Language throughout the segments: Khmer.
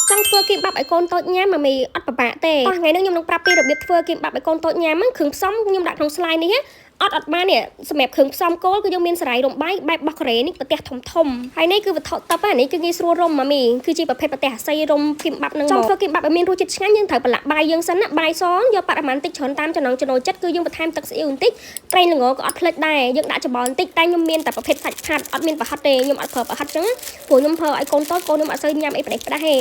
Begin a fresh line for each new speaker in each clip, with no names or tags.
ចង់ធ្វើគីមបាប់ឲ្យកូនតូចញ៉ាំមកមីអត់ពិបាកទេអស់ថ្ងៃនេះខ្ញុំនឹងប្រាប់ពីរបៀបធ្វើគីមបាប់ឲ្យកូនតូចញ៉ាំគ្រឿងផ្សំខ្ញុំដាក់ក្នុង slide នេះអត់បាននេះសម្រាប់គ្រឿងផ្សំគោលគឺយើងមានសារាយរំបាយបែបបោះកូរ៉េនេះប្រទេសធំហើយនេះគឺវត្ថុតបនេះគឺងាយស្រួលរុំម៉ាមីគឺជាប្រភេទប្រទេសអាស័យរុំគីមបាប់នឹងចង់ធ្វើគីមបាប់ឲ្យមានរសជាតិឆ្ងាញ់យើងត្រូវប្រឡាក់បាយយើងសិនណាបាយសយកបរិមាណតិចច្រើនតាមចំណង់ចំណូលចិត្តគឺយើងបន្ថែមទឹកស៊ីអ៊ីវបន្តិចប្រេងល្ងក៏អត់ភ្លេចដែរយើងដាក់ច្បល់បន្តិចតែខ្ញុំមានតែប្រភេទសាច់ផាត់អត់មានប្រហិតទេខ្ញុំអត់ប្រើប្រហិតចឹងព្រោះខ្ញុំប្រើឲ្យកូនតូចកូនខ្ញុំអត់សូវញ៉ាំអីផ្ដេសផ្ដាស់ទេ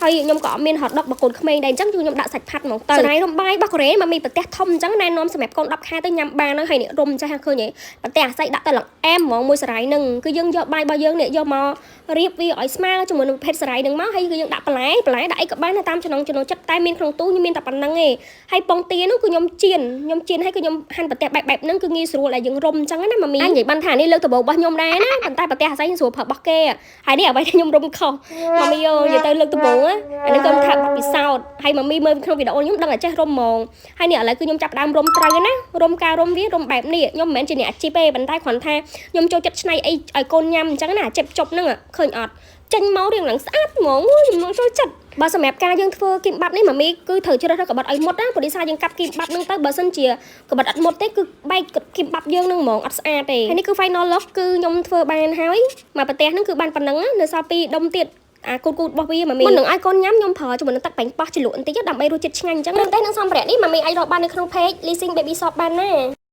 ហើយខ្ញុំក៏អត់មានហត់ដុកបកូនក្មេងដែរអញ្ចឹងគឺខ្ញុំដាក់សាច់ផាត់ហ្មងទៅសារាយរំបាយបោះកូរ៉េមកមីប្រទេសធំអញ្ចឹងណែនាំសម្រាប់កូន10ខែទៅញ៉ាំបានហើយនេះរុំចាស់ឃើញទេប្រទេសអាស័យដាក់ទៅឡើងអែមហ្មងមួយសារាយនឹងគឺយើងយកបាយរបស់យើងនេះយកមករៀបវាឲ្យស្មើជាមួយនឹងប្រភេទសារាយនឹងមកហើយគឺយើងដាក់បន្លែដាក់អីក៏បានតាមចំណង់ចំណូលចិត្តតែមានក្នុងទូខ្ញុំមានតែប៉ុណ្្នឹងទេហើយពងទានោះគឺខ្ញុំចៀនហើយគឺខ្ញុំហាន់ប្រទេសបែបហ្នឹងគឺងាយស្រួលឲ្យយើងរុំអញ្ចឹងណាម៉ាមីអញនិយាយបានថានេះលើកដំបូងរបស់ខ្ញុំដែរណាប៉ុន្តែប្រទេសអាស័យស្រួលប្រើរបស់គេហើយនេះអ្វីខ្ញុំរុំខុសម៉ាមីយោនិយាយទៅលើកដំបូងអានេះខ្ញុំថាបបពិសោធន៍ហើយម៉ាមីមើលក្នុងវីដេអូខ្ញុំដឹងតែចេះរុំហ្មងហើយនេះឥឡូវគឺខ្ញុំចាប់ដើមរុំត្រូវណារុំការរុំវារុំបែបនេះខ្ញុំមិនមែនជាអ្នកអាជីពទេប៉ុន្តែគ្រាន់ថាខ្ញុំចូលចិត្តឆ្នៃអីឲ្យកូនញ៉ាំអញ្ចឹងណាចេបជប់ហ្នឹងឃើញអត់ចេញមករៀងឡើងស្អាតហ្មងខ្ញុំចូលចិត្តបើសម្រាប់ការយើងធ្វើគីមបាប់នេះម៉ាមីគឺត្រូវជ្រើសរើសកបិតឲ្យមុតណាព្រោះដោយសារយើងកាប់គីមបាប់ហ្នឹងទៅបើសិនជាកបិតអត់មុតទេគឺបែកគីមបាប់យើងហ្នឹងហ្មងអត់ស្អាតទេហើយនេះគឺ final look គឺខ្ញុំធ្វើបានហើយមកប្រទេសហ្នឹងគឺបានប៉ុណ្្នឹងនៅសល់2ដុំទៀតអាគូតរបស់វាម៉ាមីមុននឹងឲ្យកូនញ៉ាំខ្ញុំប្រើជាមួយនឹងទឹកប៉េងប៉ោះជ្រលក់បន្តិចដើម្បីរសជាតិឆ្ងាញ់អញ្ចឹងតែនឹងសម្ភារៈនេះម៉ាមីអាចរកបាននៅក្នុង page Leasing Baby Shop បានណា